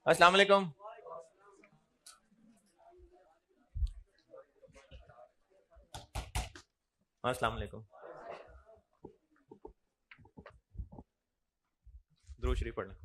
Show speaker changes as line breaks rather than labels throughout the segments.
अस्सलाम वालेकुम। अस्सलाम वालेकुम। दुरूद शरीफ पढ़ना।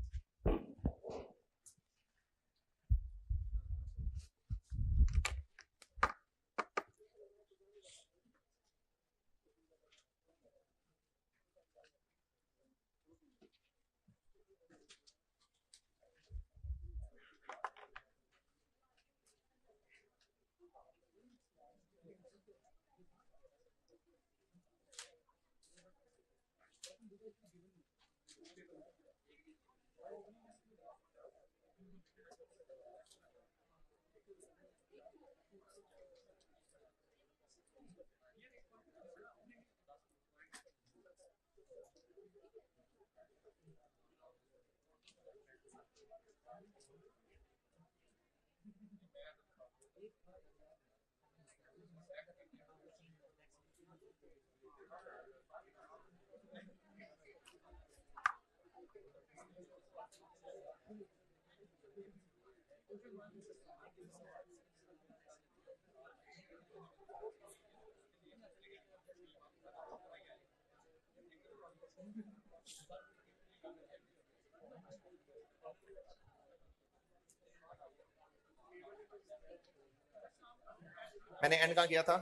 मैंने एंड कहाँ किया था?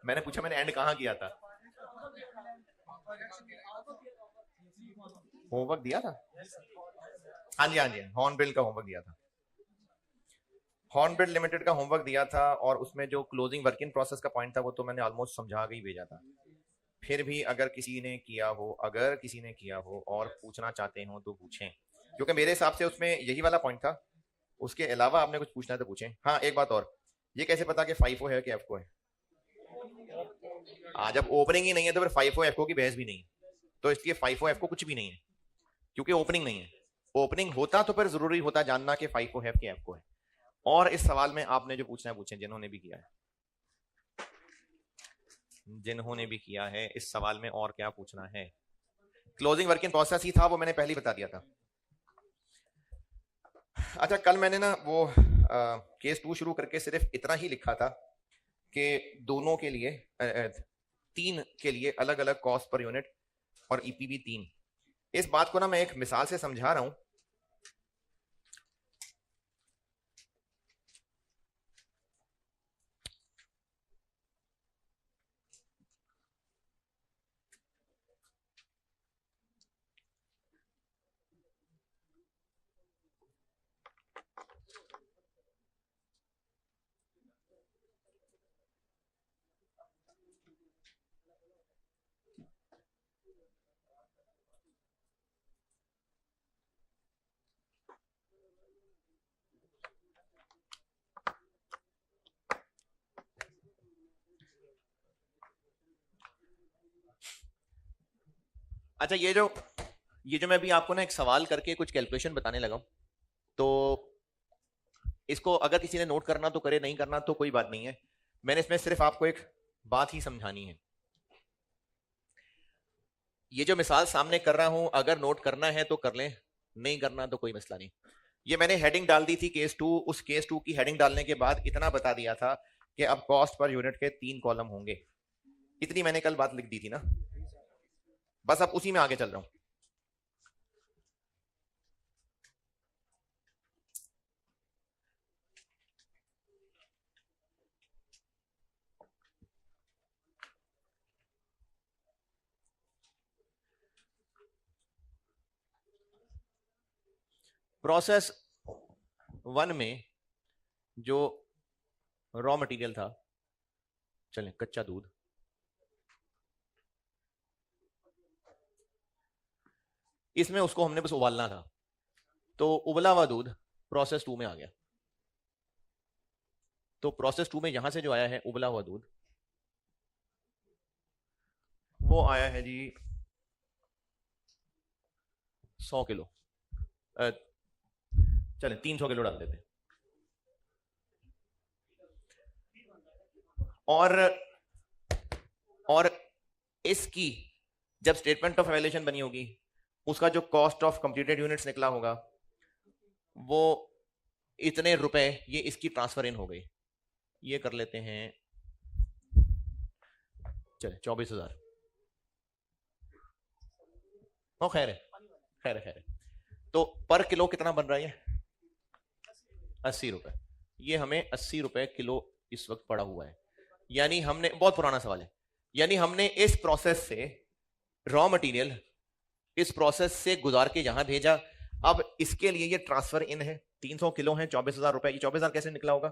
मैंने पूछा मैंने एंड कहाँ किया था? होमवर्क दिया था? हाँ जी हाँ जी, हॉर्नबिल का होमवर्क दिया था। हॉर्नबिल लिमिटेड का होमवर्क दिया था और उसमें जो क्लोजिंग वर्किंग प्रोसेस का पॉइंट था वो तो मैंने ऑलमोस्ट समझा के ही भेजा था। फिर भी अगर किसी ने किया हो और पूछना चाहते हो तो पूछें, क्योंकि मेरे हिसाब से उसमें यही वाला पॉइंट था। उसके अलावा आपने कुछ पूछना है तो पूछें। हाँ, एक बात और, ये कैसे पता कि फाइफो है कि एफको है? जब ओपनिंग ही नहीं है तो फिर फाइफो एफको की बहस भी नहीं, तो इसलिए फाइफो एफको कुछ भी नहीं है, क्योंकि ओपनिंग नहीं है। ओपनिंग होता तो फिर जरूरी होता जानना कि फाइफो है कि एफको है। और इस सवाल में आपने जो पूछना है पूछें, जिन्होंने भी किया है, इस सवाल में और क्या पूछना है। क्लोजिंग वर्किंग प्रोसेस ही था, वो मैंने पहले ही बता दिया था। अच्छा, कल मैंने ना वो केस 2 शुरू करके सिर्फ इतना ही लिखा था कि दोनों के लिए 3 के लिए अलग अलग कॉस्ट पर यूनिट और ईपीवी 3। इस बात को ना मैं एक मिसाल से समझा रहा हूं। अच्छा, ये जो मैं अभी आपको ना एक सवाल करके कुछ कैलकुलेशन बताने लगा हूं, तो इसको अगर किसी ने नोट करना तो करे, नहीं करना तो कोई बात नहीं है। मैंने इसमें सिर्फ आपको एक बात ही समझानी है। ये जो मिसाल सामने कर रहा हूं, अगर नोट करना है तो कर लें, नहीं करना तो कोई मसला नहीं। ये मैंने हेडिंग डाल दी थी केस 2। उस केस 2 की हेडिंग डालने के बाद इतना बता दिया था कि अब कॉस्ट पर यूनिट के 3 कॉलम होंगे। इतनी मैंने कल बात लिख दी थी ना, बस अब उसी में आगे चल रहा हूं। प्रोसेस 1 में जो रॉ मटेरियल था, चलें कच्चा दूध, इसमें उसको हमने बस उबालना था, तो उबला हुआ दूध प्रोसेस 2 में आ गया। तो प्रोसेस 2 में यहां से जो आया है उबला हुआ दूध, वो आया है जी 100 किलो। चलें 300 किलो डाल देते हैं। और इसकी जब स्टेटमेंट ऑफ वैल्यूएशन बनी होगी उसका जो कॉस्ट ऑफ कंप्लीटेड यूनिट्स निकला होगा वो इतने रुपए, ये इसकी ट्रांसफर इन हो गई। ये कर लेते हैं, चले 24,000। ओ खैर है, खैर है, खैर है। तो पर किलो कितना बन रहा है? 80 रुपए। ये हमें 80 रुपए किलो इस वक्त पड़ा हुआ है। यानी हमने, बहुत पुराना सवाल है, यानी हमने इस प्रोसेस से रॉ मटेरियल इस प्रोसेस से गुजार के यहां भेजा। अब इसके लिए ये ट्रांसफर इन है, 300 किलो है, 24,000 रुपए। ये 24,000 कैसे निकला होगा?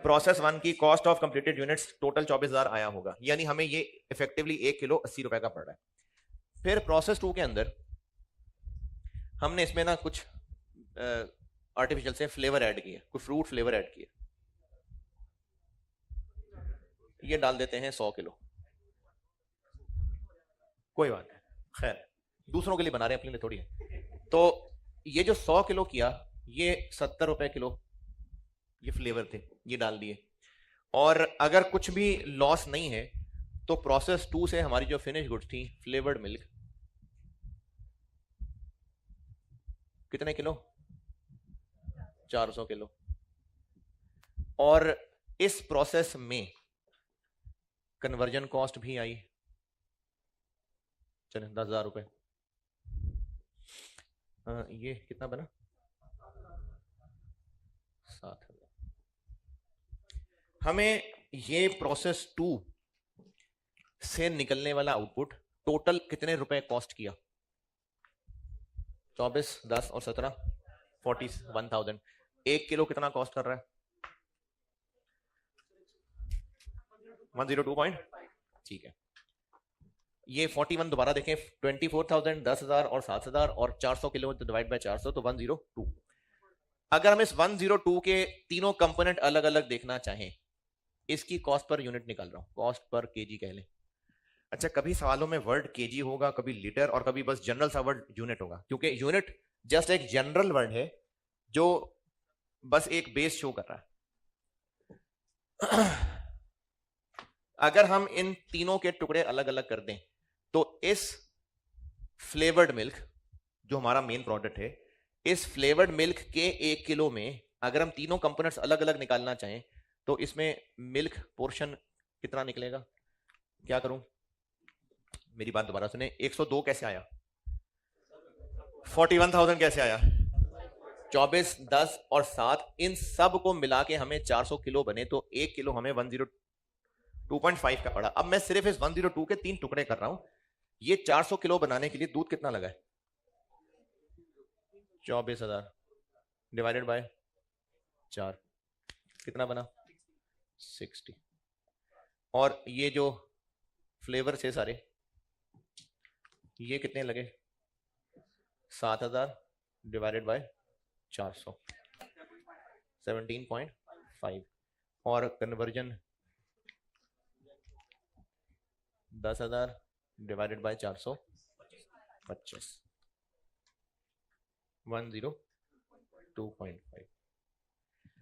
प्रोसेस 1 की cost of completed units total 24,000 आया होगा, यानी हमें ये इफेक्टिवली 1 किलो 80 रुपए का पड़ रहा है। फिर प्रोसेस 2 के अंदर हमने इसमें ना कुछ आर्टिफिशियल से फ्लेवर ऐड किए, कुछ फ्रूट फ्लेवर ऐड किए। ये डाल देते हैं 100 किलो, कोई बात नहीं, खैर दूसरों के लिए बना रहे हैं, अपने लिए थोड़ी है। तो ये जो 100 किलो किया, ये 70 रुपए किलो ये फ्लेवर थे, ये डाल दिए। और अगर कुछ भी लॉस नहीं है तो प्रोसेस 2 से हमारी जो फिनिश गुड्स थी, फ्लेवर्ड मिल्क, कितने किलो? 400 किलो। और इस प्रोसेस में कन्वर्जन कॉस्ट भी आई, चले 10,000 रुपए। ये कितना बना? 7,000। हमें ये प्रोसेस 2 से निकलने वाला आउटपुट टोटल कितने रुपए कॉस्ट किया? 24, 10 और 17, 41,000। 1 किलो कितना कॉस्ट कर रहा है? 102 पॉइंट, ठीक है। ये 41 दोबारा देखें, 24,000, 10,000 और 7,000 और 400 किलो डिवाइड बाय 400 तो 102। अगर हम इस 102 के तीनों कंपोनेंट अलग अलग देखना चाहें, इसकी कॉस्ट पर यूनिट निकाल रहा हूं, कॉस्ट पर केजी कह लें। अच्छा, कभी सवालों में वर्ड केजी होगा, कभी लीटर, और कभी बस जनरल सा वर्ड यूनिट होगा, क्योंकि यूनिट जस्ट एक जनरल वर्ड है जो बस एक बेस शो कर रहा है। अगर हम इन तीनों के टुकड़े अलग अलग कर दें तो इस फ्लेवर्ड मिल्क जो हमारा मेन प्रोडक्ट है, इस फ्लेवर्ड मिल्क के 1 किलो में अगर हम तीनों कंपोनेंट्स अलग अलग निकालना चाहें तो इसमें मिल्क पोर्शन कितना निकलेगा? क्या करूं, मेरी बात दोबारा सुने। 102 कैसे आया? 41,000 कैसे आया? 24, 10 और 7, इन सब को मिला के हमें 400 किलो बने, तो 1 किलो हमें 102.5 का पड़ा। अब मैं सिर्फ इस 102 के 3 टुकड़े कर रहा हूं। ये 400 किलो बनाने के लिए दूध कितना लगा है? 24,000 डिवाइडेड बाय 4, कितना बना? 60। और ये जो फ्लेवर थे सारे, ये कितने लगे? 7,000 डिवाइडेड बाय 400, 17.5। और कन्वर्जन 10,000 डिवाइडेड बाय 400, 25, 102.5।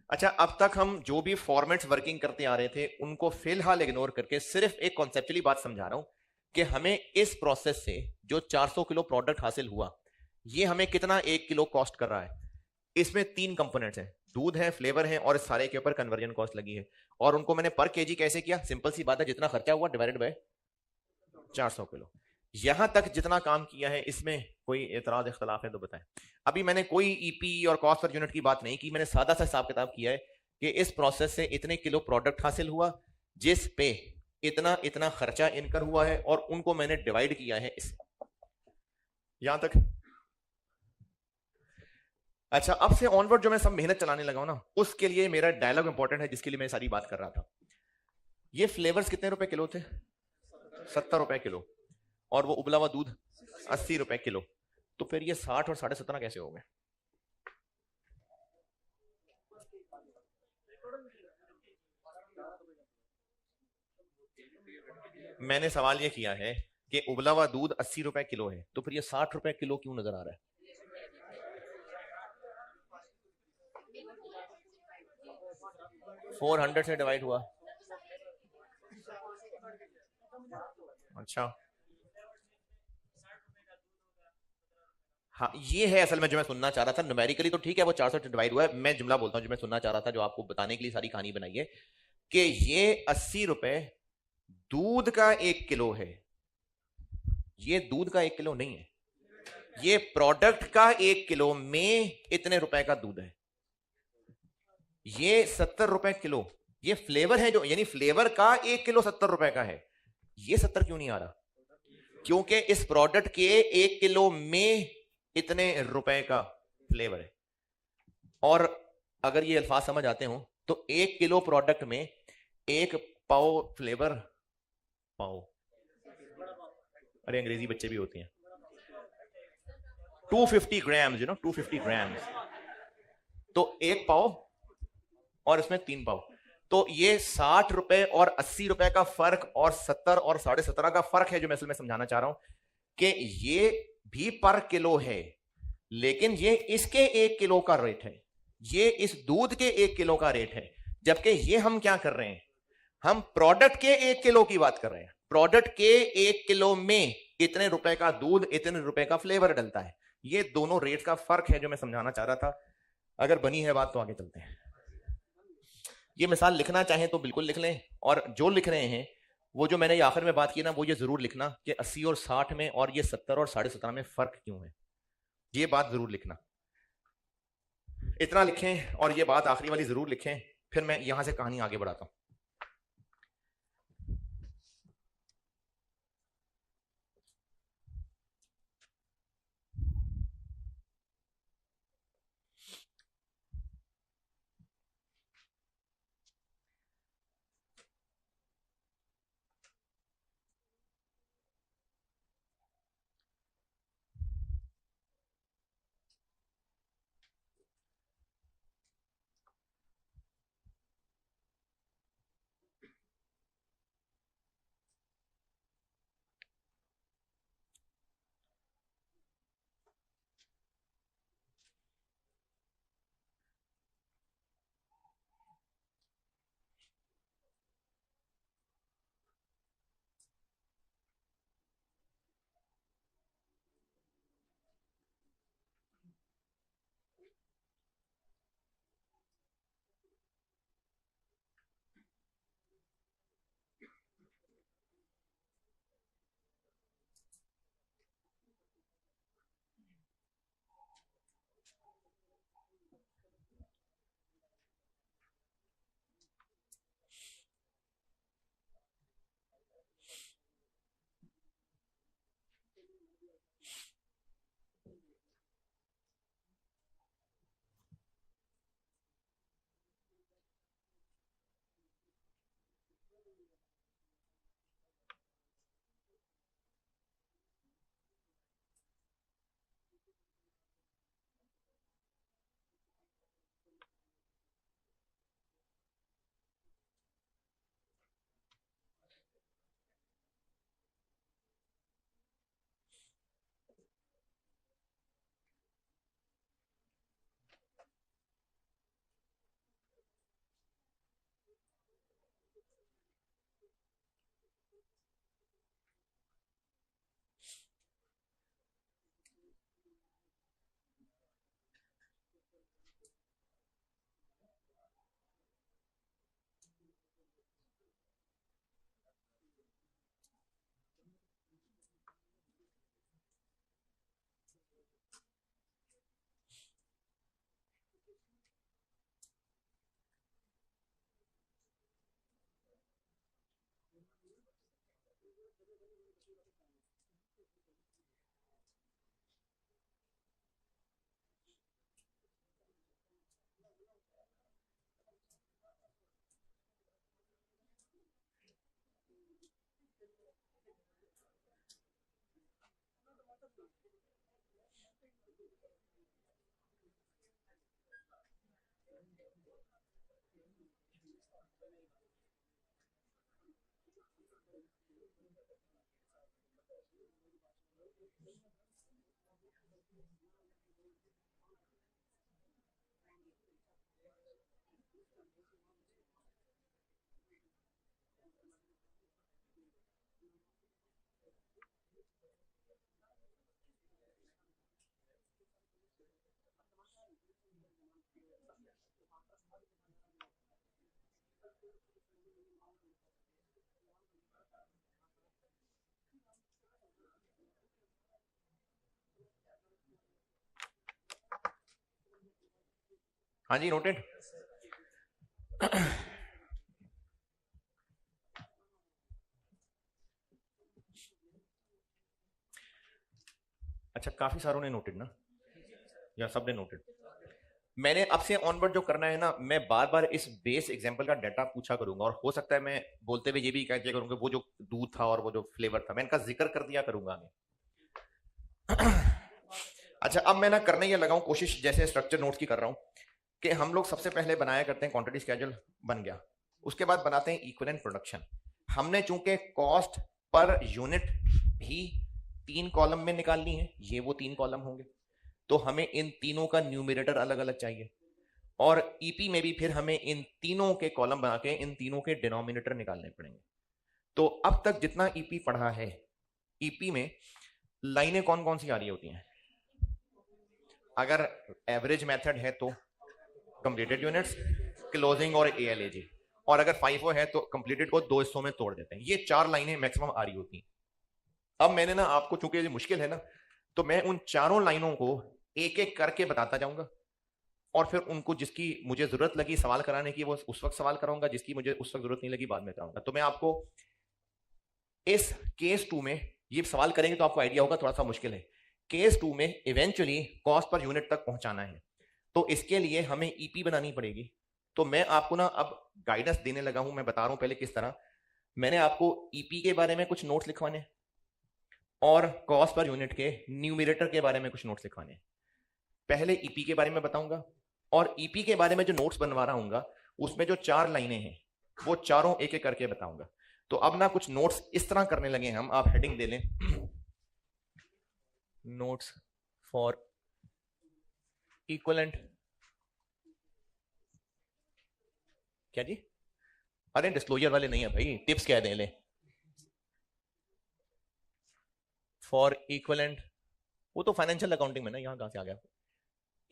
अच्छा, अब तक हम जो भी फॉर्मेट्स वर्किंग करते आ रहे थे उनको फिलहाल इग्नोर करके सिर्फ एक कॉन्सेप्चुअली बात समझा रहा हूं कि हमें इस प्रोसेस से जो 400 किलो प्रोडक्ट हासिल हुआ, ये हमें कितना 1 किलो कॉस्ट कर रहा है। इसमें 3 कंपोनेंट्स हैं, दूध है, फ्लेवर है, और इस सारे के ऊपर कन्वर्जन कॉस्ट लगी है। और उनको मैंने पर केजी कैसे किया? सिंपल सी बात है, जितना खर्चा हुआ डिवाइडेड बाय 400 किलो। यहां तक जितना काम किया है, इसमें कोई एतराज इख्तलाफ है तो बताएं। अभी मैंने कोई ईपी और कॉस्ट पर यूनिट की बात नहीं की, मैंने सादा सा हिसाब किताब किया है कि इस प्रोसेस से इतने किलो प्रोडक्ट हासिल हुआ जिस पे इतना इतना खर्चा इनकर हुआ है, और उनको मैंने डिवाइड किया है इस, यहां तक। अच्छा, अब से ऑनवर्ड जो मैं सब मेहनत चलाने लगा हूं ना, उसके लिए मेरा डायलॉग इंपॉर्टेंट है, जिसके लिए मैं सारी बात कर रहा था। ये फ्लेवर्स कितने रुपए किलो थे? 70 रुपए किलो। और वो उबला हुआ दूध 80 रुपए किलो। तो फिर ये 60 और 17.5 कैसे हो गए? मैंने सवाल ये किया है कि उबला हुआ दूध 80 रुपए किलो है, तो फिर ये 60 रुपए किलो क्यों नजर आ रहा है? 400 से डिवाइड हुआ। अच्छा, हाँ, ये है असल में जो मैं सुनना चाह रहा था। न्यूमेरिकली तो ठीक है, वो 400 से डिवाइड हुआ है। मैं जुमला बोलता हूँ जो मैं सुनना चाह रहा था, जो आपको बताने के लिए सारी कहानी बनाई है, कि ये 80 रुपए दूध का 1 किलो है। ये दूध का 1 किलो नहीं है, ये प्रोडक्ट का 1 किलो में इतने रुपए का दूध है। ये 70 रुपए किलो, ये फ्लेवर है जो, यानी फ्लेवर का 1 किलो 70 रुपए का है। ये 70 क्यों नहीं आ रहा? क्योंकि इस प्रोडक्ट के 1 किलो में इतने रुपए का फ्लेवर है। और अगर ये अल्फाज समझ आते हो तो 1 किलो प्रोडक्ट में एक पाव फ्लेवर, पाव, अरे अंग्रेजी बच्चे भी होते हैं, 250 ग्राम्स, 250 ग्राम्स, तो एक पाव और इसमें 3 पाव। तो ये 60 रुपए और 80 रुपए का फर्क और 70 और 17.5 का फर्क है, जो मैं असल में समझाना चाह रहा हूं कि ये भी पर किलो है, लेकिन ये इसके 1 किलो का रेट है, ये इस दूध के 1 किलो का रेट है। जबकि ये हम क्या कर रहे हैं, हम प्रोडक्ट के 1 किलो की बात कर रहे हैं। प्रोडक्ट के 1 किलो में इतने रुपए का दूध, इतने रुपए का फ्लेवर डलता है। ये दोनों रेट का फर्क है जो मैं समझाना चाह रहा था। अगर बनी है बात तो आगे चलते हैं। ये मिसाल लिखना चाहें तो बिल्कुल लिख लें, और जो लिख रहे हैं वो जो मैंने आखिर में बात की ना, वो ये जरूर लिखना कि 80 और 60 में और ये 70 और 17.5 में फर्क क्यों है। ये बात जरूर लिखना, इतना लिखें और ये बात आखिरी वाली जरूर लिखें, फिर मैं यहां से कहानी आगे बढ़ाता हूं। हाँ जी, नोटेड। अच्छा, काफी सारों ने नोटेड ना, या सबने नोटेड? मैंने अब से ऑनवर्ड जो करना है ना, मैं बार बार इस बेस एग्जांपल का डाटा पूछा करूंगा, और हो सकता है मैं बोलते हुए ये भी कह दिया करूंगा वो जो दूध था और वो जो फ्लेवर था मैं इनका जिक्र कर दिया करूंगा मैं। अच्छा, अब मैं ना करने ये लगाऊं कोशिश, जैसे स्ट्रक्चर नोट्स की कर रहा हूं, कि हम लोग सबसे पहले बनाया करते हैं क्वांटिटी स्केड्यूल, बन गया। उसके बाद बनाते हैं इक्विवेलेंट प्रोडक्शन। हमने चूंकि कॉस्ट पर यूनिट भी 3 कॉलम में निकालनी है, ये वो 3 कॉलम होंगे, तो हमें इन तीनों का न्यूमरेटर अलग अलग चाहिए, और ईपी में भी फिर हमें इन तीनों के कॉलम बना के इन तीनों के डिनोमिनेटर निकालने पड़ेंगे। तो अब तक जितना ईपी पढ़ा है, ईपी में लाइनें कौन कौन सी आ रही होती हैं? अगर एवरेज मेथड है तो कंप्लीटेड यूनिट्स, क्लोजिंग और एएलएजी, और अगर FIFO है तो कंप्लीटेड को 2 हिस्सों में तोड़ देते हैं। ये 4 लाइनें मैक्सिमम आ रही होती हैं। अब मैंने ना आपको, चूंकि ये मुश्किल है ना, तो मैं उन 4 लाइनों को एक एक करके बताता जाऊंगा, और फिर उनको जिसकी मुझे जरूरत लगी सवाल कराने की वो उस वक्त सवाल कराऊंगा, जिसकी मुझे उस वक्त जरूरत नहीं लगी बाद में कराऊंगा। तो मैं आपको इस केस 2 में ये सवाल करेंगे तो आपको आइडिया होगा, थोड़ा सा मुश्किल है। केस 2 में इवेंचुअली कॉस्ट पर यूनिट तक पहुंचाना है, तो इसके लिए हमें ईपी बनानी पड़ेगी। तो मैं आपको ना अब गाइडेंस देने लगा हूं, मैं बता रहा हूं पहले किस तरह। मैंने आपको ईपी के बारे में कुछ नोट्स लिखवाने, और कॉस्ट पर यूनिट के न्यूमरेटर के बारे में कुछ नोट्स लिखवाने। पहले ईपी के बारे में बताऊंगा, और ईपी के बारे में जो नोट्स बनवा रहा हूँ उसमें जो 4 लाइनें हैं वो चारों एक एक करके बताऊंगा। तो अब ना कुछ नोट्स इस तरह करने लगे हम, आप हेडिंग दे लें, नोट्स फॉर इक्विवेलेंट, क्या जी? अरे डिस्क्लोजर वाले नहीं है भाई, टिप्स क्या दे लें, फॉर इक्विवेलेंट, वो तो फाइनेंशियल अकाउंटिंग में ना, यहां कहां से आ गया?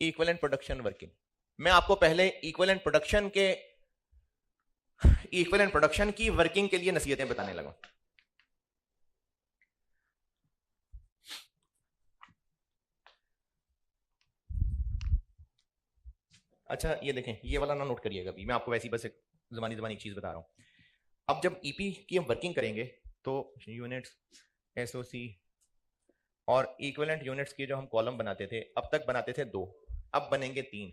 Equivalent production working. मैं आपको पहले इक्विवेलेंट प्रोडक्शन की वर्किंग के लिए नसीहतें बताने लगा। अच्छा, ये देखें, ये वाला ना नोट करिएगा अभी, मैं आपको वैसी बस एक जबानी चीज बता रहा हूं। अब जब ईपी की हम वर्किंग करेंगे तो यूनिट्स, एसओसी और इक्विवेलेंट यूनिट्स के जो हम कॉलम बनाते थे, अब तक बनाते थे 2, अब बनेंगे 3।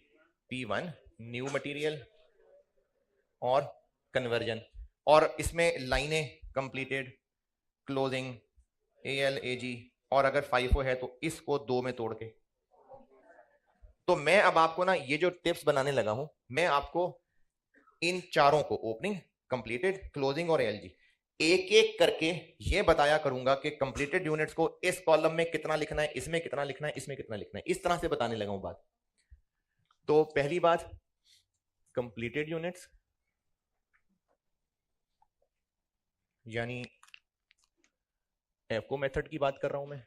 P1 न्यू मटेरियल और कन्वर्जन, और इसमें लाइनें कंप्लीटेड, क्लोजिंग, ALAG, और अगर FIFO है तो इसको 2 में तोड़ के। तो मैं अब आपको ना ये जो टिप्स बनाने लगा हूं, मैं आपको इन चारों को, ओपनिंग, कंप्लीटेड, क्लोजिंग और ALG, एक एक करके ये बताया करूंगा कि कंप्लीटेड यूनिट्स को इस कॉलम में कितना लिखना है, इसमें कितना लिखना है, इसमें कितना लिखना है, इस तरह से बताने लगा हूं बात। तो पहली बात, कंप्लीटेड यूनिट्स यानी एफको मेथड की बात कर रहा हूं मैं,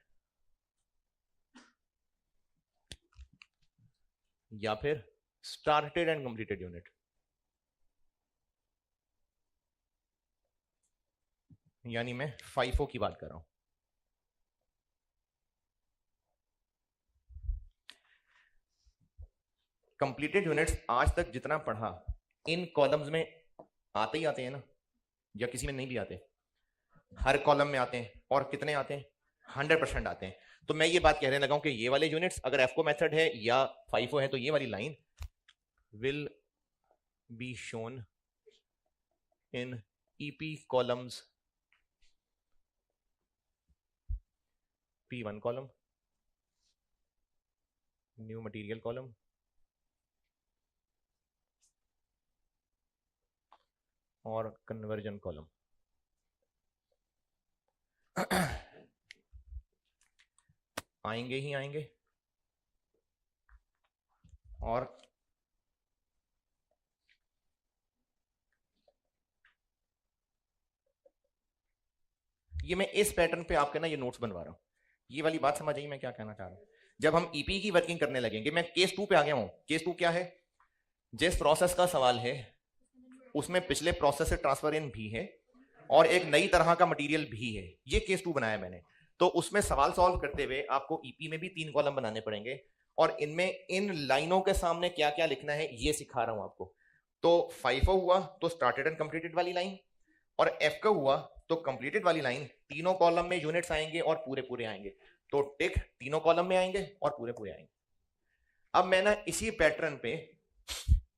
या फिर स्टार्टेड एंड कंप्लीटेड यूनिट, यानी मैं FIFO की बात कर रहा हूं। कंप्लीटेड यूनिट्स आज तक जितना पढ़ा, इन कॉलम्स में आते ही आते हैं ना, या किसी में नहीं भी आते? हर कॉलम में आते हैं, और कितने आते हैं? 100% आते हैं। तो मैं ये बात कहने लगा हूं कि ये वाले यूनिट्स अगर एफको मेथड है या FIFO है, तो ये वाली line will be shown in EP columns, P1 column, new material column, और कन्वर्जन कॉलम। आएंगे ही आएंगे, और ये मैं इस पैटर्न पे आपके ना ये नोट्स बनवा रहा हूं। ये वाली बात समझ आई मैं क्या कहना चाह रहा हूं? जब हम ईपी की वर्किंग करने लगेंगे, मैं केस 2 पे आ गया हूं। केस 2 क्या है? जिस प्रोसेस का सवाल है उसमें पिछले प्रोसेस से ट्रांसफर इन भी है और एक नई तरह का मटेरियल भी है। ये केस 2 बनाया मैंने। तो उसमें सवाल सॉल्व करते हुए आपको ईपी में भी 3 कॉलम बनाने पड़ेंगे और इनमें इन लाइनों के सामने क्या क्या लिखना है ये सिखा रहा हूं आपको। तो FIFO हुआ तो स्टार्टेड एंड कंप्लीटेड वाली लाइन, और F का हुआ तो कंप्लीटेड वाली लाइन। तीनों कॉलम में यूनिट्स आएंगे और पूरे पूरे आएंगे। तो टिक तीनों कॉलम में आएंगे और पूरे पूरे आएंगे। अब मैं ना इसी पैटर्न पे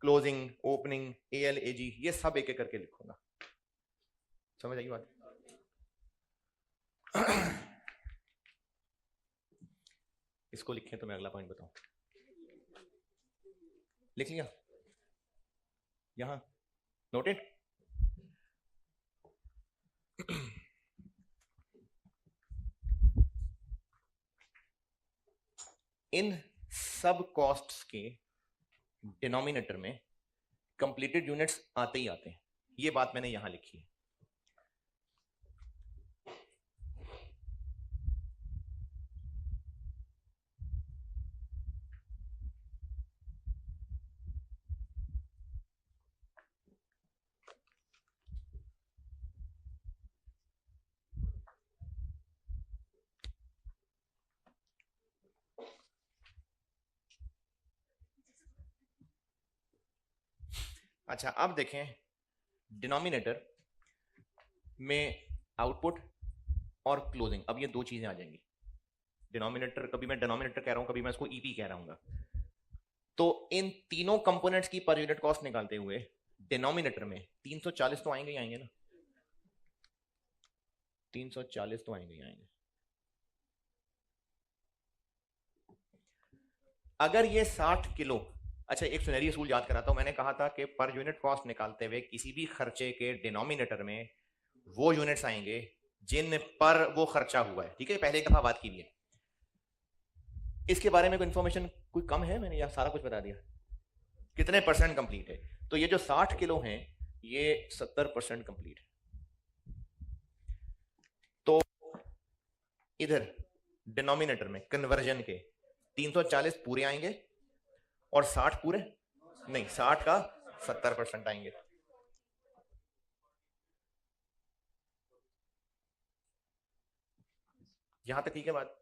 क्लोजिंग, ओपनिंग, AL, AG ये सब एक एक करके लिखूंगा। समझ आई बात? इसको लिखें तो मैं अगला पॉइंट बताऊं। लिख लिया? यहां नोटेड? इन सब कॉस्ट्स के डिनोमिनेटर में कंप्लीटेड यूनिट्स आते ही आते हैं। ये बात मैंने यहां लिखी है। अच्छा, अब देखें डिनोमिनेटर में आउटपुट और क्लोजिंग। अब ये दो चीजें आ जाएंगी। डिनोमिनेटर, कभी मैं डिनोमिनेटर कह रहा हूं, कभी मैं इसको ईपी कह रहा हूं। तो इन तीनों कंपोनेंट्स की पर यूनिट कॉस्ट निकालते हुए डिनोमिनेटर में 340 तो आएंगे ही आएंगे ना। 340 तो आएंगे ही आएंगे। अगर ये 60 किलो, अच्छा एक सुनहरी असूल याद कराता हूं। मैंने कहा था कि पर यूनिट कॉस्ट निकालते हुए किसी भी खर्चे के डिनोमिनेटर में वो यूनिट्स आएंगे जिन पर वो खर्चा हुआ है। ठीक है, पहले एक दफा बात की है। इसके बारे में कोई इंफॉर्मेशन कोई कम है? मैंने यह सारा कुछ बता दिया। कितने परसेंट कंप्लीट है? तो ये जो 60 किलो हैं ये 70% कंप्लीट है। तो इधर डिनोमिनेटर में कन्वर्जन के 340 पूरे आएंगे और 60 पूरे नहीं, 60 का 70% आएंगे। यहां तक ठीक है बात?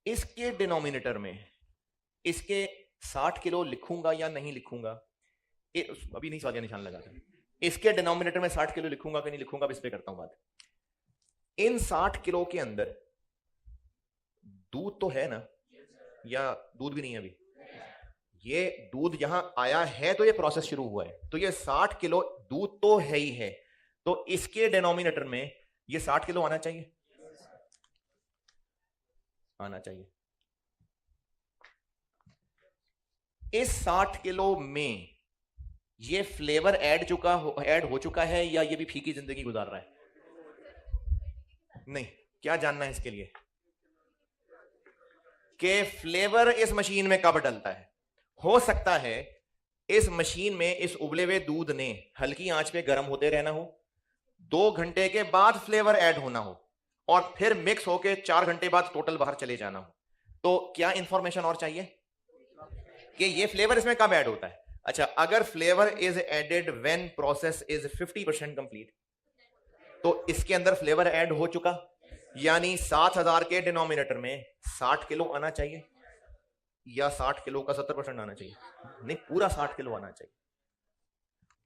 इसके डिनोमिनेटर में इसके 60 किलो लिखूंगा या नहीं लिखूंगा, अभी नहीं सवालिया निशान लगा था। इसके डिनोमिनेटर में 60 किलो लिखूंगा कि नहीं लिखूंगा, इस पे करता हूं बात। इन 60 किलो के अंदर दूध तो है ना, या दूध भी नहीं है अभी? ये दूध यहां आया है तो ये प्रोसेस शुरू हुआ है। तो ये 60 किलो दूध तो है ही है। तो इसके डिनोमिनेटर में ये 60 किलो आना चाहिए, आना चाहिए। इस 60 किलो में ये फ्लेवर ऐड हो चुका है या ये भी फीकी जिंदगी गुजार रहा है? नहीं। क्या जानना है इसके लिए कि फ्लेवर इस मशीन में कब डलता है? हो सकता है इस मशीन में इस उबले हुए दूध ने हल्की आंच पे गर्म होते रहना हो, 2 घंटे के बाद फ्लेवर ऐड होना हो और फिर मिक्स होके 4 घंटे बाद टोटल बाहर चले जाना हो। तो क्या इंफॉर्मेशन और चाहिए कि ये फ्लेवर इसमें कब ऐड होता है? अच्छा, अगर flavour is added when process is 50% complete, तो इसके अंदर फ्लेवर ऐड हो चुका, यानी 7000 के डिनोमिनेटर में 60 किलो आना चाहिए या 60 किलो का 70% आना चाहिए? नहीं, पूरा 60 किलो आना चाहिए।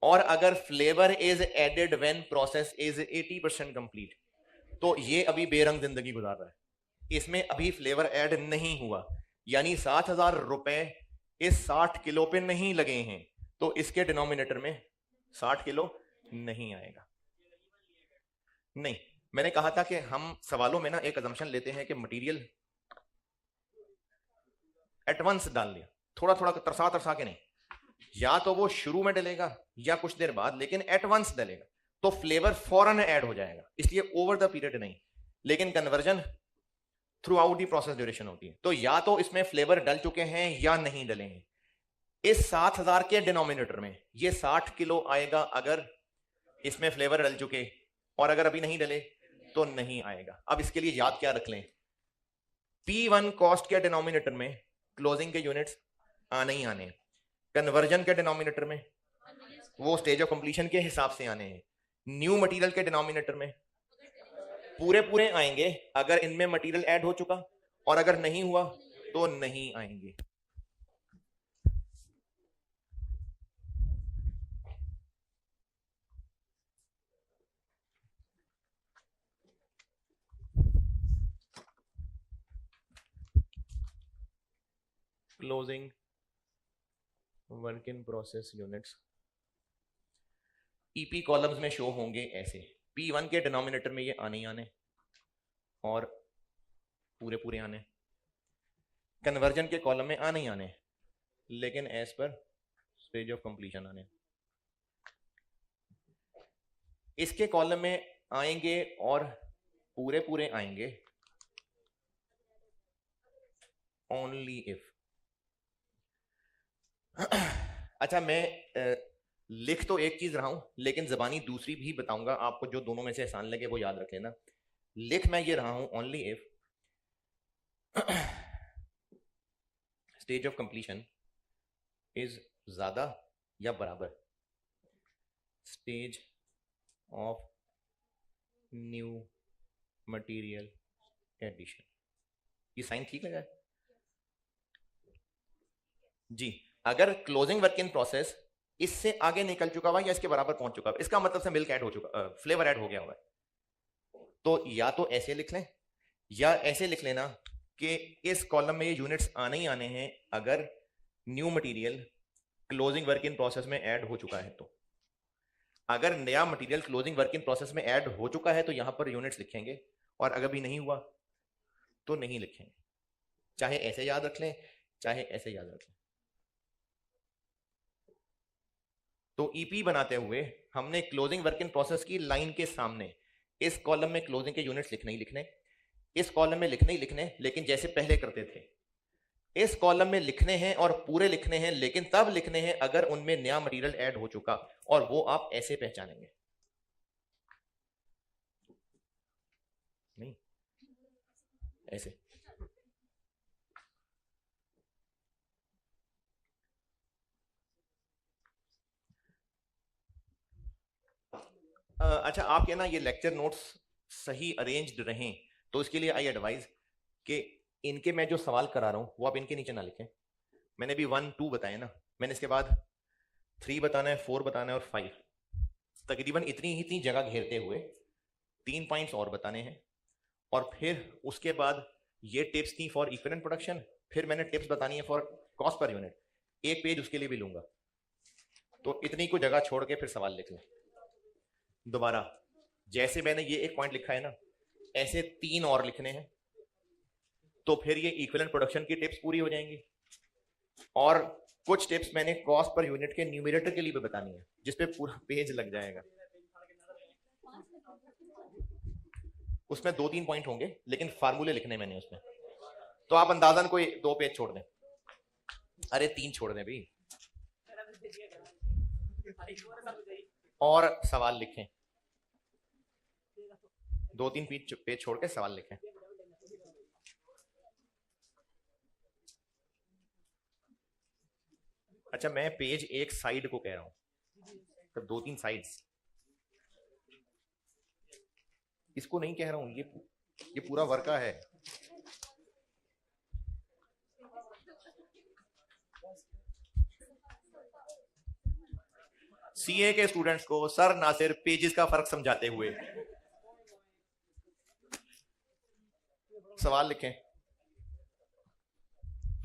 और अगर flavour is added when process is 80% complete, तो ये अभी बेरंग जिंदगी गुजार रहा है, इसमें अभी फ्लेवर ऐड नहीं हुआ, यानी 7000 रुपए इस 60 किलो पे नहीं लगे हैं, तो इसके डिनोमिनेटर में 60 किलो नहीं आएगा। नहीं, मैंने कहा था कि हम सवालों में ना एक अजम्पशन लेते हैं कि मटेरियल एट वंस डाल लिया, थोड़ा थोड़ा तरसा तरसा के नहीं, या तो वो शुरू में डलेगा या कुछ देर बाद, लेकिन एट वंस डलेगा तो फ्लेवर फौरन ऐड हो जाएगा, इसलिए ओवर द पीरियड नहीं। लेकिन conversion through out the process duration होती है। तो या तो इसमें फ्लेवर डल चुके हैं या नहीं डले हैं। इस 7000 के डिनोमिनेटर में ये 60 किलो आएगा अगर इसमें फ्लेवर डल चुके, और अगर अभी नहीं डले तो नहीं आएगा। अब इसके लिए याद क्या रख लें, P1 कॉस्ट के डिनोमिनेटर में क्लोजिंग के यूनिट्स आने ही आने हैं। कन्वर्जन के डिनोमिनेटर में वो स्टेज ऑफ कंप्लीशन के हिसाब से आने हैं। न्यू मटेरियल के डिनोमिनेटर में पूरे पूरे आएंगे अगर इनमें मटेरियल ऐड हो चुका, और अगर नहीं हुआ तो नहीं आएंगे। Closing work in process units EP columns में शो होंगे ऐसे। P1 के डिनोमिनेटर में ये आने ही आने और पूरे पूरे आने। कन्वर्जन के कॉलम में आने ही आने, लेकिन as per stage of completion आने। इसके कॉलम में आएंगे और पूरे पूरे आएंगे ओनली इफ। अच्छा, मैं लिख तो एक चीज रहा हूं, लेकिन जबानी दूसरी भी बताऊंगा आपको, जो दोनों में से आसान लगे वो याद रख लेना। लिख मैं ये रहा हूं only if stage of completion is ज्यादा या बराबर stage of new material addition. ये साइन ठीक लगा जी? अगर क्लोजिंग वर्क इन प्रोसेस इससे आगे निकल चुका हुआ या इसके बराबर पहुंच चुका हुआ, इसका मतलब से मिल्क ऐड हो चुका, फ्लेवर ऐड हो गया हुआ है, तो या तो ऐसे लिख लें या ऐसे लिख लेना कि इस कॉलम में ये यूनिट्स आने ही आने हैं अगर new material closing work in process में ऐड हो चुका है। तो अगर नया material closing work in process में ऐड हो चुका है तो यहां पर यूनिट्स लिखेंगे, और अगर भी नहीं हुआ तो नहीं लिखेंगे। चाहे ऐसे याद रख लें चाहे ऐसे याद रख लें। तो ईपी बनाते हुए हमने क्लोजिंग वर्क इन प्रोसेस की लाइन के सामने इस कॉलम में क्लोजिंग के यूनिट्स लिखने ही लिखने, इस कॉलम में लिखने ही लिखने, लेकिन जैसे पहले करते थे। इस कॉलम में लिखने हैं और पूरे लिखने हैं, लेकिन तब लिखने हैं अगर उनमें नया मटेरियल ऐड हो चुका, और वो आप ऐसे पहचानेंगे। नहीं, ऐसे। अच्छा, आपके ना ये लेक्चर नोट्स सही अरेंज्ड रहें तो इसके लिए आई एडवाइज कि इनके मैं जो सवाल करा रहा हूं वो आप इनके नीचे ना लिखें। मैंने भी 1 2 बताए ना, मैंने इसके बाद 3 बताना है, 4 बताना है और 5, तकरीबन इतनी जगह घेरते हुए 3 पॉइंट्स और बताने हैं। और फिर उसके बाद ये टिप्स थी फॉर इक्विवेलेंट प्रोडक्शन, फिर मैंने टिप्स बतानी है फॉर कॉस्ट पर यूनिट, एक पेज उसके लिए भी लूंगा। तो इतनी को जगह छोड़ के फिर सवाल लिख लें। दोबारा जैसे मैंने ये एक पॉइंट लिखा है ना, ऐसे 3 और लिखने हैं, तो फिर ये इक्विवेलेंट प्रोडक्शन की टिप्स पूरी हो जाएंगी। और कुछ टिप्स मैंने कॉस्ट पर यूनिट के न्यूमरेटर के लिए भी बतानी है, जिसपे पूरा पेज लग जाएगा। उसमें 2 3 पॉइंट होंगे, लेकिन फार्मूले लिखने मैंने उसमें, तो आप अंदाजन कोई 2 पेज छोड़ दें। अरे 3 छोड़ दें भाई, और सवाल लिखें। 2 3 पेज छोड़ के सवाल लिखें। अच्छा, मैं पेज एक साइड को कह रहा हूं, तो 2 3 साइड्स, इसको नहीं कह रहा हूं, ये पूरा वर्का है। सीए के स्टूडेंट्स को सर नासिर पेजेस का फर्क समझाते हुए सवाल लिखें।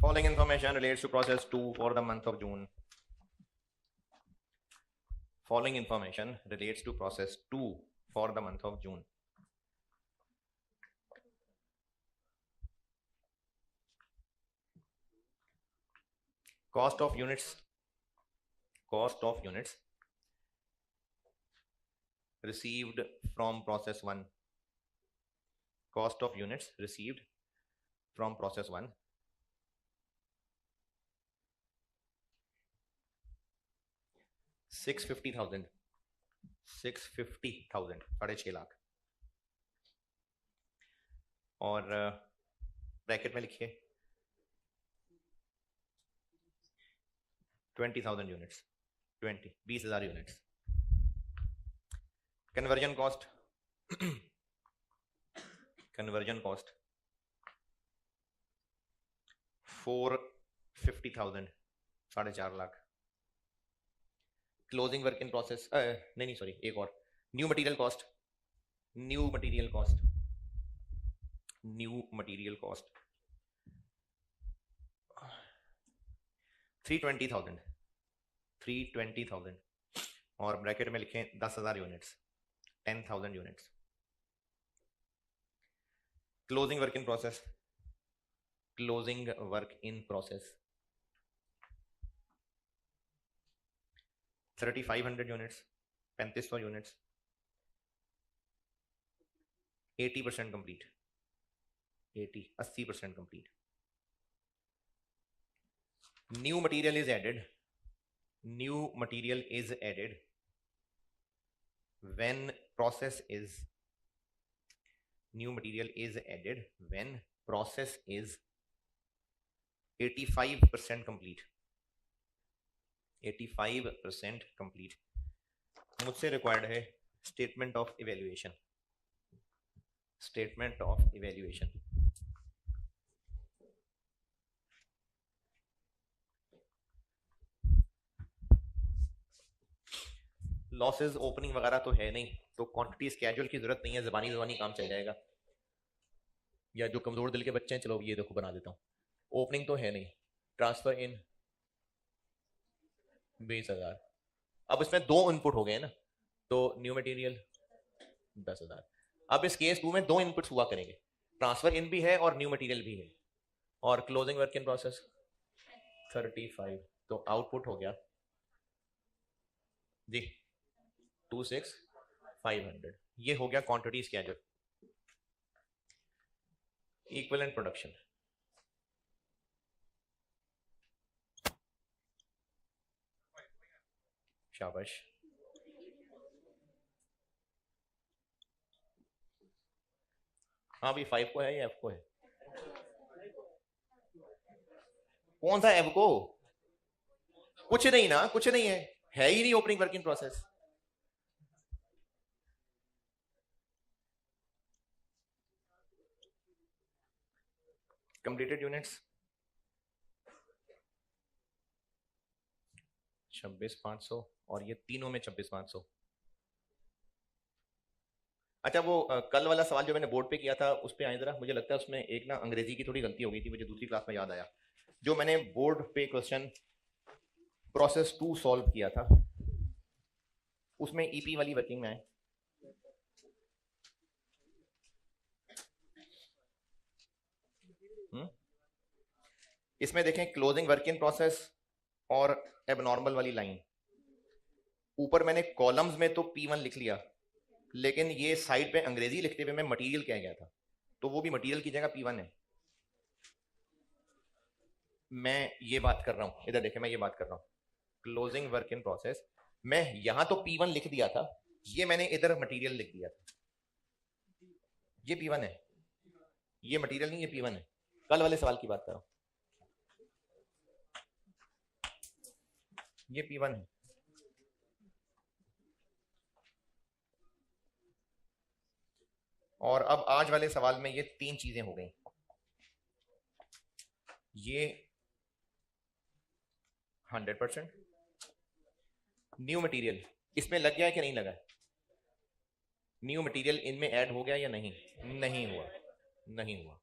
Following information relates to process 2 for the month of June. Following information relates to process 2 for the month of June. Cost of units received from process 1. Cost of units received from process 1. 650,000, 6,50,000 lakh. और bracket में लिखिए 20,000 units, 20,000 units. Conversion cost, conversion cost 450,000, 4.5 lakh. Closing work in process, नहीं sorry, एक और, new material cost, new material cost 320,000 और bracket में लिखें 10,000 units, 10,000 units. Closing work in process, closing work in process 3,500 units, 3,500 units, 80% complete, 80% complete. New material is added, new material is added when process is, new material is added when process is 85% complete, 85% complete। मुझसे required है statement of evaluation, statement of evaluation. Losses opening वगैरह तो है नहीं, तो quantity schedule की जरूरत नहीं है, ज़बानी ज़बानी काम चल जाएगा। या जो कमजोर दिल के बच्चे हैं, चलो ये देखो बना देता हूँ। ओपनिंग तो है नहीं, ट्रांसफर इन 20,000। अब इसमें 2 इनपुट हो गए ना, तो न्यू मटेरियल 10,000। अब इस केस 2 में 2 इनपुट्स हुआ करेंगे, ट्रांसफर इन भी है और न्यू मटेरियल भी है, और क्लोजिंग वर्क इन प्रोसेस 35, तो आउटपुट हो गया जी 26,500। ये हो गया क्वांटिटी स्केड्यूल। इक्विवेलेंट प्रोडक्शन, शाबाश। हाँ भाई 5 को है या F को है? कौन सा F को? कुछ नहीं ना, कुछ नहीं है ही नहीं opening work in process. Completed units 26,500 और ये तीनों में 26,500। अच्छा वो कल वाला सवाल जो मैंने बोर्ड पे किया था उस पे आए जरा, मुझे लगता है उसमें एक ना अंग्रेजी की थोड़ी गलती हो गई थी, मुझे दूसरी क्लास में याद आया। जो मैंने बोर्ड पे क्वेश्चन प्रोसेस 2 सॉल्व किया था उसमें ईपी वाली वर्किंग में है। इसमें देखें क्लोजिंग वर्क इन प्रोसेस और एबनॉर्मल वाली लाइन, ऊपर मैंने कॉलम्स में तो P1 लिख लिया, लेकिन ये साइड पे अंग्रेजी लिखते हुए मैं मटेरियल कह गया था, तो वो भी मटेरियल की जगह P1 है। मैं ये बात कर रहा हूं, इधर देखें, मैं ये बात कर रहा हूं क्लोजिंग वर्क इन प्रोसेस, मैं यहां तो P1 लिख दिया था, ये मैंने इधर मटेरियल लिख दिया था, ये P1 है, ये मटेरियल नहीं, ये P1 है। कल वाले सवाल की बात कर रहा हूं, ये P1 है। और अब आज वाले सवाल में ये 3 चीजें हो गई। ये 100% न्यू मटेरियल इसमें लग गया है कि नहीं लगा? न्यू मटेरियल इनमें ऐड हो गया या नहीं? नहीं हुआ, नहीं हुआ।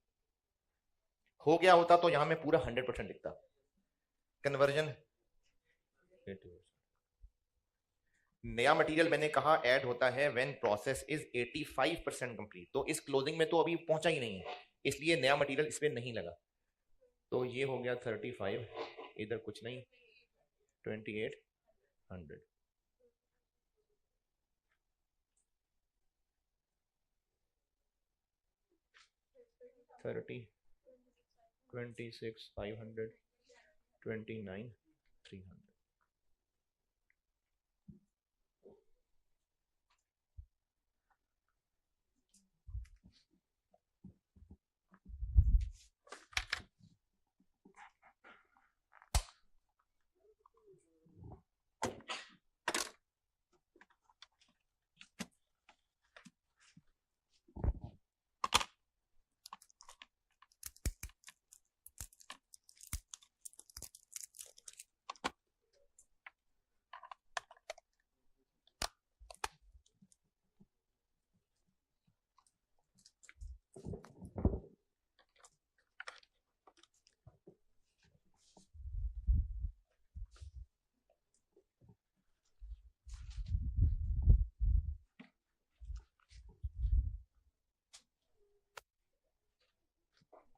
हो गया होता तो यहां में पूरा 100% लिखता। कन्वर्जन, नया मटेरियल मैंने कहा ऐड होता है व्हेन प्रोसेस इज 85% कंप्लीट, तो इस क्लोजिंग में तो अभी पहुंचा ही नहीं है, इसलिए नया मटेरियल इसमें नहीं लगा। तो ये हो गया 35, इधर कुछ नहीं, 2800। Thirty 26,500 29,300।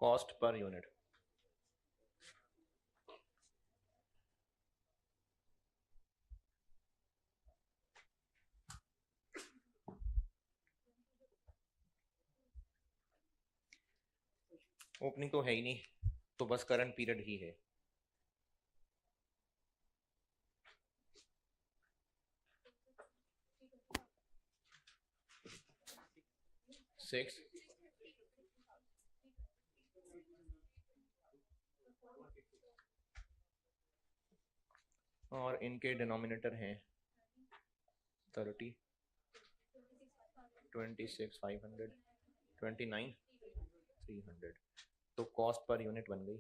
Cost per unit. Opening तो है ही नहीं, तो बस करंट पीरियड ही है। सिक्स और इनके डिनोमिनेटर हैं 30, 26,500, 29,300। तो कॉस्ट पर यूनिट बन गई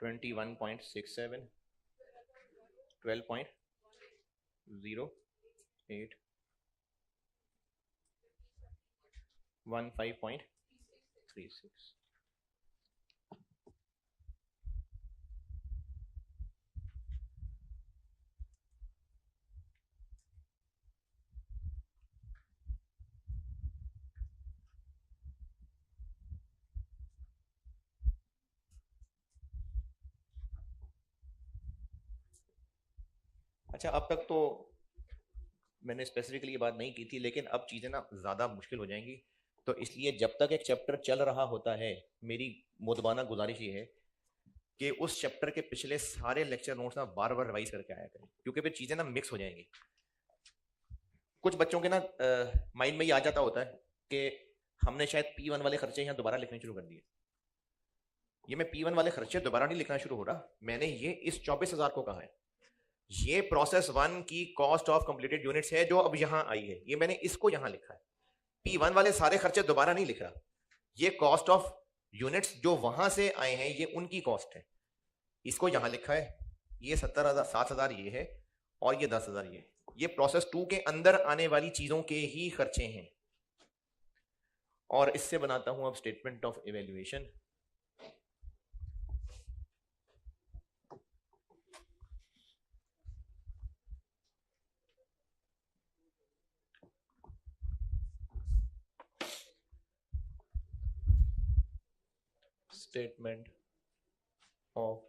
21.67, 12.08, 15.36। अच्छा, अब तक तो मैंने स्पेसिफिकली ये बात नहीं की थी, लेकिन अब चीज़ें ना ज़्यादा मुश्किल हो जाएंगी। तो इसलिए जब तक एक चैप्टर चल रहा होता है, मेरी मुदबाना गुजारिश ये है कि उस चैप्टर के पिछले सारे लेक्चर नोट्स ना बार बार रिवाइज करके आया करें, क्योंकि फिर चीज़ें ना मिक्स हो जाएंगी। कुछ बच्चों के ना माइंड में ये आ जाता होता है कि हमने शायद P1 वाले खर्चे यहाँ दोबारा लिखने शुरू कर दिए। ये मैं P1 वाले खर्चे दोबारा नहीं लिखना शुरू हो रहा, मैंने ये इस 24,000 को कहा है। ये प्रोसेस 1 की कॉस्ट ऑफ कंप्लीटेड यूनिट्स है जो अब यहां आई है, ये मैंने इसको यहां लिखा है। P1 वाले सारे खर्चे दोबारा नहीं लिख रहा, ये कॉस्ट ऑफ यूनिट्स जो वहां से आए हैं ये उनकी कॉस्ट है, इसको यहां लिखा है। ये 70,000, 7,000 ये है, और ये 10,000 ये प्रोसेस 2 के अंदर आने वाली चीजों के ही खर्चे हैं। और इससे बनाता हूं अब statement of evaluation. Statement of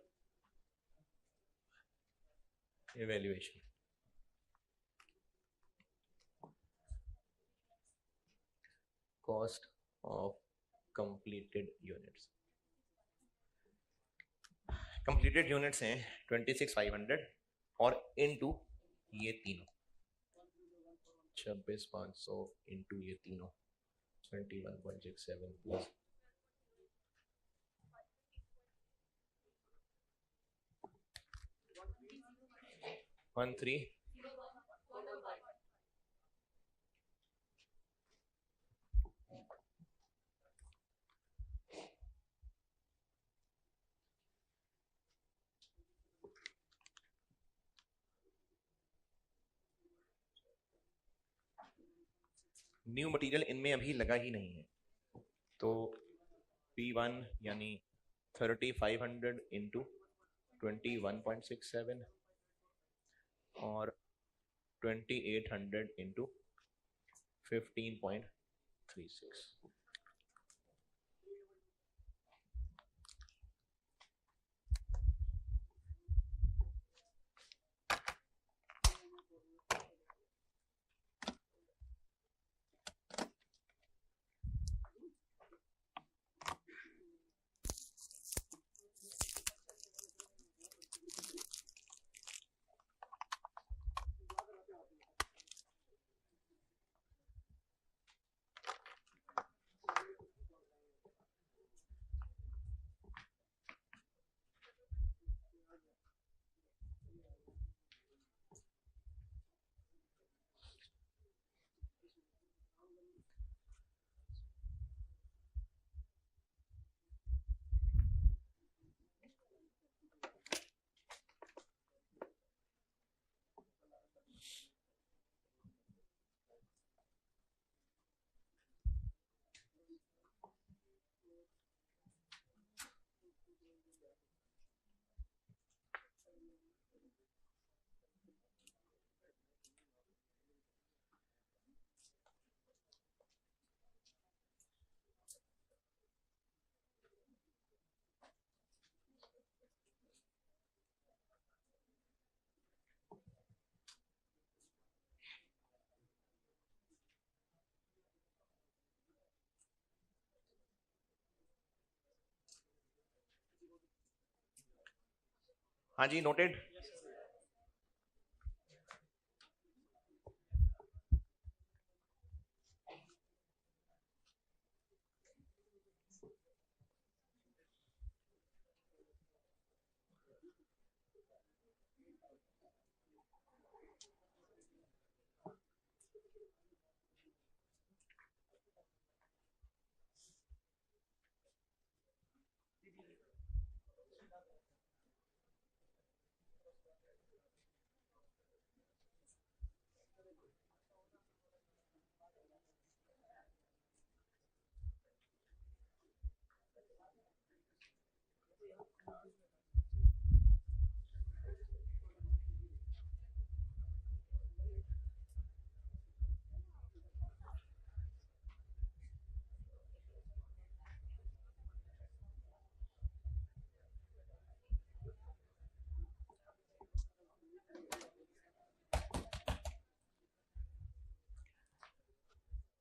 evaluation. Cost of completed units. Completed units हैं 26,500 और इनटू ये तीनों 26,500 इंटू ये तीनों 21.67 प्लस 13 न्यू मटेरियल इनमें अभी लगा ही नहीं है, तो P1 यानी 3500 इंटू 21.67 और 2800 इंटू 15.36। हाँ जी, नोटेड।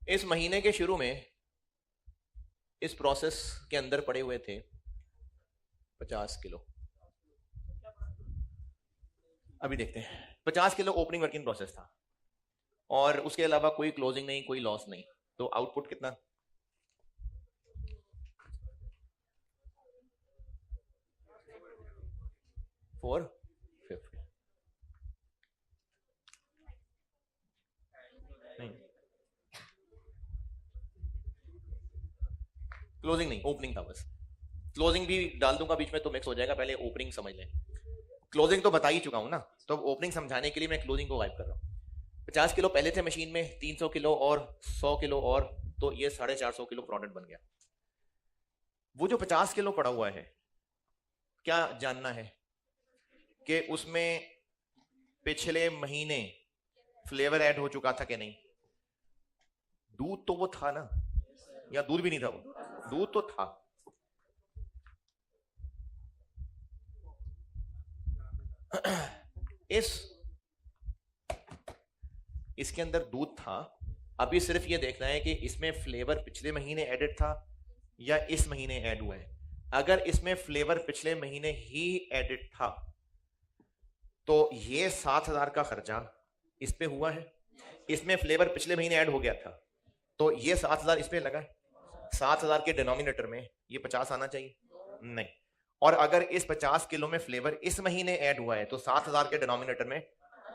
इस महीने के शुरू में इस प्रोसेस के अंदर पड़े हुए थे 50 किलो। अभी देखते हैं। 50 किलो ओपनिंग वर्किंग प्रोसेस था और उसके अलावा कोई क्लोजिंग नहीं, कोई लॉस नहीं। तो आउटपुट कितना? 450 नहीं, क्लोजिंग नहीं, ओपनिंग था बस। क्लोजिंग भी डाल दूंगा बीच में तो मिक्स हो जाएगा, पहले ओपनिंग समझ लें। क्लोजिंग तो बता ही चुका हूं ना, तो ओपनिंग समझाने के लिए मैं क्लोजिंग को गायब कर रहा हूं। 50 किलो पहले थे मशीन में, 300 किलो और 100 किलो और, तो ये 450 किलो प्रोडक्ट बन गया। वो जो 50 किलो पड़ा हुआ है, क्या जानना है कि उसमें पिछले महीने फ्लेवर ऐड हो चुका था कि नहीं? दूध तो वो था ना, या दूध भी नहीं था? वो दूध तो था। इसके अंदर दूध था। अभी सिर्फ ये देखना है कि इसमें फ्लेवर पिछले महीने एडेड था या इस महीने ऐड हुआ है। अगर इसमें फ्लेवर पिछले महीने ही एडेड था तो ये 7,000 का खर्चा इस पे हुआ है। इसमें फ्लेवर पिछले महीने ऐड हो गया था तो ये 7,000 इस पे लगा है। 7,000 के डिनोमिनेटर में ये 50 आना चाहिए? नहीं। और अगर इस 50 किलो में फ्लेवर इस महीने ऐड हुआ है तो 7,000 के डिनोमिनेटर में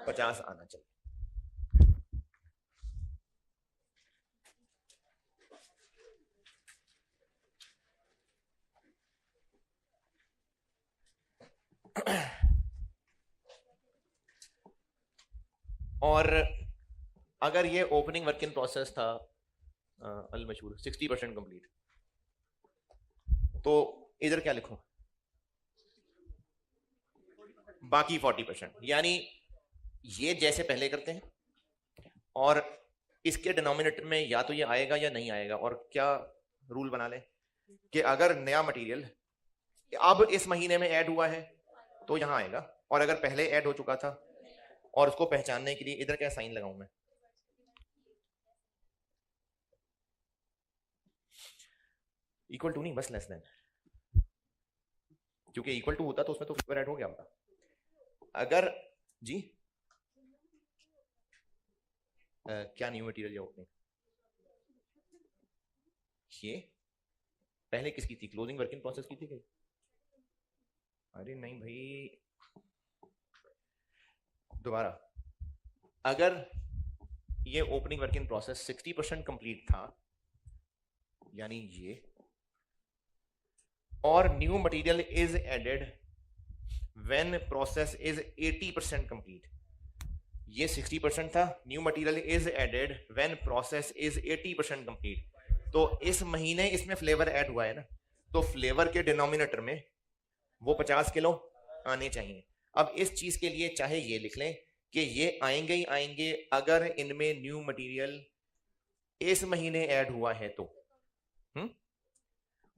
50 आना चाहिए। और अगर ये ओपनिंग वर्क इन प्रोसेस था अल मशहूर 60% कंप्लीट, तो इधर क्या लिखूं? बाकी 40%, यानी ये जैसे पहले करते हैं और इसके डिनोमिनेटर में या तो ये आएगा या नहीं आएगा। और क्या रूल बना लें कि अगर नया मटेरियल अब इस महीने में ऐड हुआ है तो यहां आएगा, और अगर पहले ऐड हो चुका था, और उसको पहचानने के लिए इधर क्या साइन लगाऊं मैं? इक्वल टू नहीं, बस लेस देन, क्योंकि इक्वल टू होता तो उसमें तो फ्लेवर ऐड हो गया होता। अगर जी क्या न्यू मटेरियल या ओपनिंग? ये पहले किसकी थी? क्लोजिंग वर्किंग प्रोसेस की थी क्या? अरे नहीं भाई, दोबारा। अगर ये ओपनिंग वर्किंग प्रोसेस 60% कंप्लीट था, यानी ये, और new material is added when process is 80% complete. ये 60% था, new material is added when process is 80% complete. तो इस महीने इसमें फ्लेवर ऐड हुआ है ना, तो फ्लेवर के डिनोमिनेटर में वो 50 किलो आने चाहिए। अब इस चीज के लिए चाहे ये लिख लें कि ये आएंगे ही आएंगे अगर इनमें न्यू मटेरियल इस महीने ऐड हुआ है तो।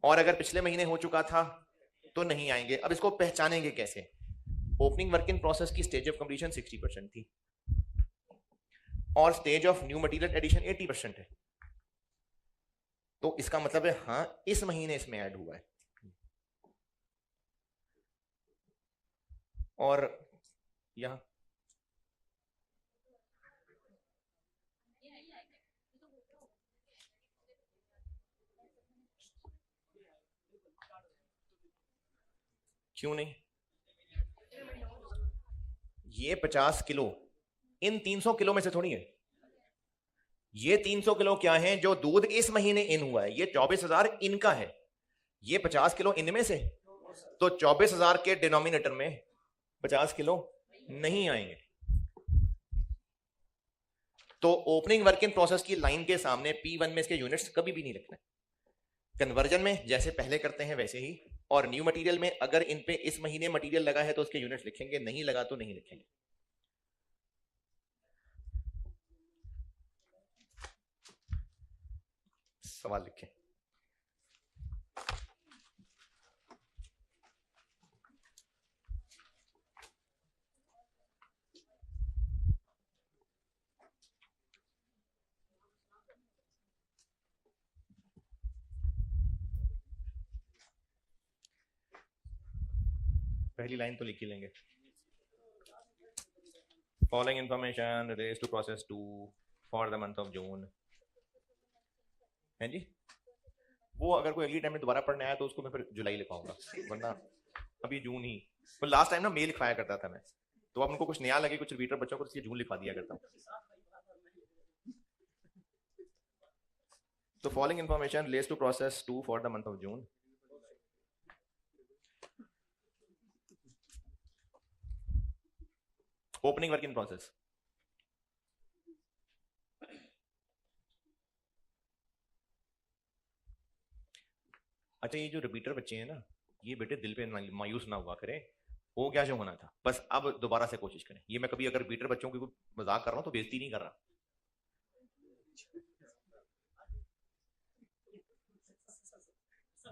और अगर पिछले महीने हो चुका था तो नहीं आएंगे। अब इसको पहचानेंगे कैसे? ओपनिंग वर्क इन प्रोसेस की स्टेज ऑफ कंप्लीशन 60% थी और stage of new material addition 80% है, तो इसका मतलब है हाँ इस महीने इसमें ऐड हुआ है। और यहाँ क्यों नहीं? ये 50 किलो इन 300 किलो में से थोड़ी है। ये 300 किलो क्या है जो दूध इस महीने इन हुआ है, ये 24,000 इनका है, ये 50 किलो इनमें से, तो 24,000 के डिनोमिनेटर में 50 किलो नहीं आएंगे। तो ओपनिंग वर्क इन प्रोसेस की लाइन के सामने P1 में इसके यूनिट्स कभी भी नहीं लिखने। कन्वर्जन में जैसे पहले करते हैं वैसे ही, और न्यू मटेरियल में अगर इन पे इस महीने मटेरियल लगा है तो उसके यूनिट्स लिखेंगे, नहीं लगा तो नहीं लिखेंगे। सवाल लिखें। पहली लाइन तो लिख ही लेंगे। Following information relates to process 2 for the month of June. है जी, वो अगर कोई अगली टाइम में दोबारा पढ़ने आया तो उसको मैं फिर जुलाई लिखाऊंगा, वरना अभी जून ही। तो लास्ट टाइम ना मई लिखवाया करता था मैं, तो अब उनको कुछ नया लगे कुछ रिपीटर बच्चों को, इसलिए जून लिखवा दिया करता हूँ। तो following information relates to process 2 for the month of June. Opening work in process, अच्छा ये जो रिपीटर बच्चे हैं ना, ये बेटे दिल पे मायूस ना हुआ करें, हो गया जो होना था, बस अब दोबारा से कोशिश करें। ये मैं कभी अगर रिपीटर बच्चों की कोई मजाक कर रहा हूं तो बेइज्जती नहीं कर रहा,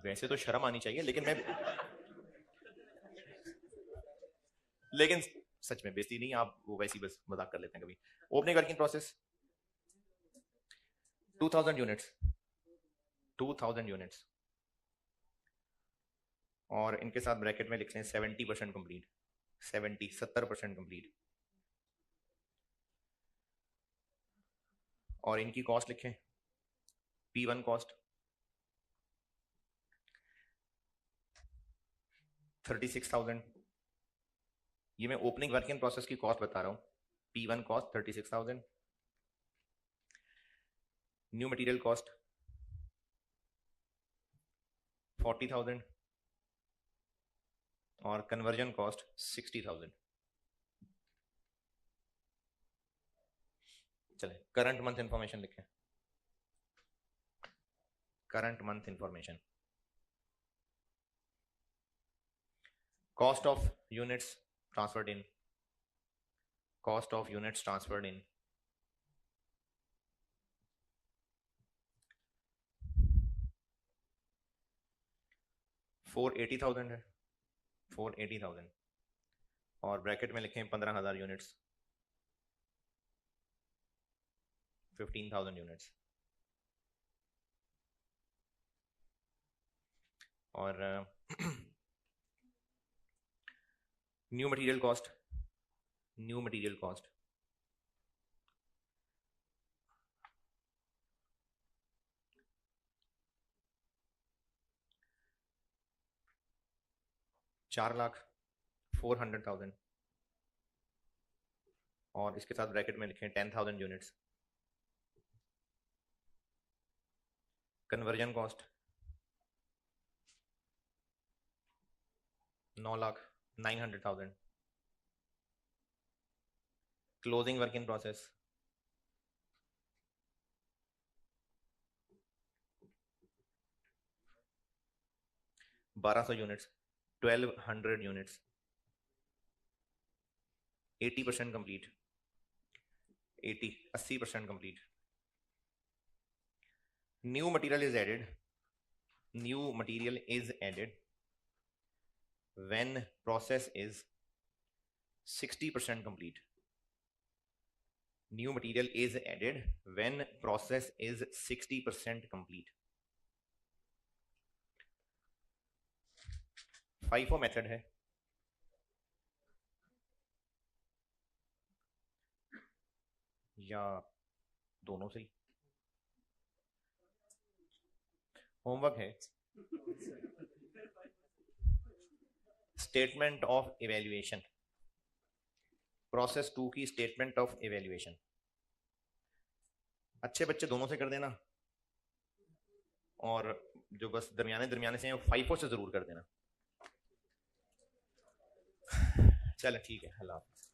वैसे तो शर्म आनी चाहिए, लेकिन सच में बेइज्जती नहीं, आप वो वैसी बस मजाक कर लेते हैं कभी। Opening working process 2000 units, 2000 units, और इनके साथ ब्रैकेट में लिख लें 70% कंप्लीट, 70% कंप्लीट, और इनकी कॉस्ट लिखें P1 कॉस्ट 36,000। ये मैं ओपनिंग वर्क इन प्रोसेस की कॉस्ट बता रहा हूं, P1 cost 36,000, new material cost 40,000 और कन्वर्जन कॉस्ट 60,000। चले करंट मंथ इंफॉर्मेशन लिखें, current month information, cost of units transferred in, cost of units transferred in, $480,000 है, 480,000, और ब्रैकेट में लिखें 15,000 यूनिट्स, 15,000 यूनिट्स, और new material cost, new material cost $4,04,000, और इसके साथ ब्रैकेट में लिखें 10,000 units, conversion cost 9,09,000, closing work in process 1,200 units, 1,200 units, 80% complete, 80% complete. New material is added, new material is added when process is 60% complete, new material is added when process is 60% complete। FIFO method है, या दोनों से ही? Homework है। Statement of evaluation, process 2 की statement of evaluation. अच्छे बच्चे दोनों से कर देना, और जो बस दरमियाने दरमियाने से हैं 5 से जरूर कर देना। चलो ठीक है, अल्लाह हाफ़िज़।